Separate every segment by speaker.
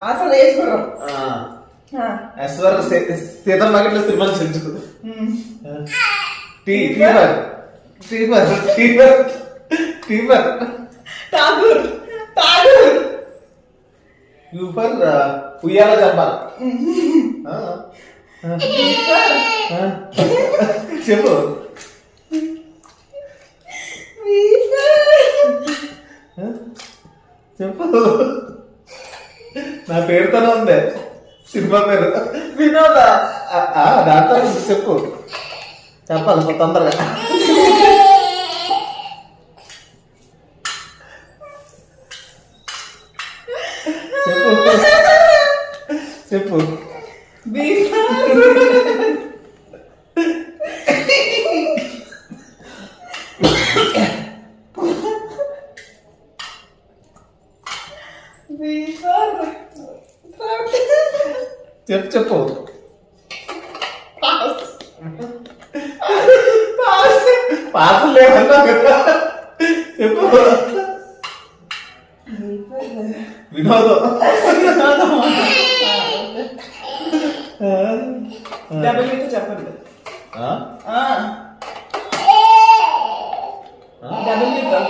Speaker 1: అసలు ఈశ్వరం
Speaker 2: ఐశ్వర్ సీతమ్మ గిట్ల సినిమాలు చెంచుకు TIFFA TIFFA TIFFA TIFFA
Speaker 1: Tagore Tagore
Speaker 2: యూఫర్ ఉయ్యాల జంపాల చెప్పు చెప్పు నా పేరుతోనే ఉంది సినిమా పేరు
Speaker 1: వినోద
Speaker 2: దాంట్లో చెప్పు చెప్పాలి తొందరగా చెప్పు చెప్పు చెప్పు చెప్పు పాటలు లేవన్నా కదా చెప్పు వినోదం
Speaker 1: డబ్ల్యూతో చెప్పండి డబ్ల్యూతో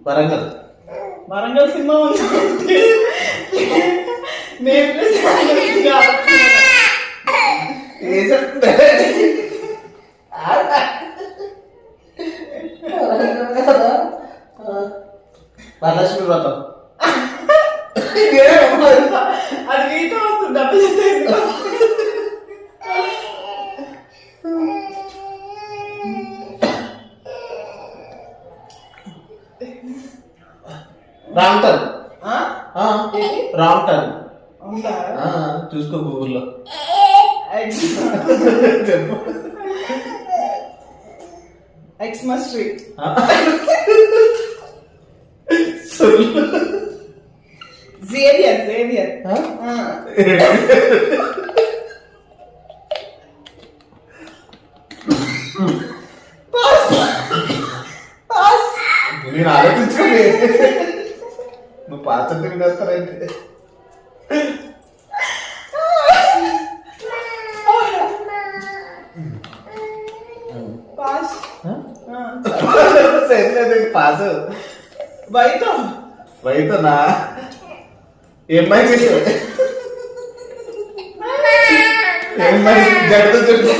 Speaker 2: వరంగల్
Speaker 1: వరంగల్ సినిమా ఉంది
Speaker 2: వరలక్ష్మి వ్రతం
Speaker 1: అది మీతో వస్తుంది డబ్బులు
Speaker 2: రామ్ టర్న్ రామ్ టర్న్ చూసుకో గూగుల్లో చెప్పు
Speaker 1: ఎక్స్మస్ ట్రీ జేవియర్ జేవియర్
Speaker 2: నేను ఆలోచించుకోలే నువ్వు పాత తిరిగేస్తారంటే పాస్
Speaker 1: వైతో
Speaker 2: వైతోనా ఏమై చేసావు ఏమై జడ్డు చెప్పు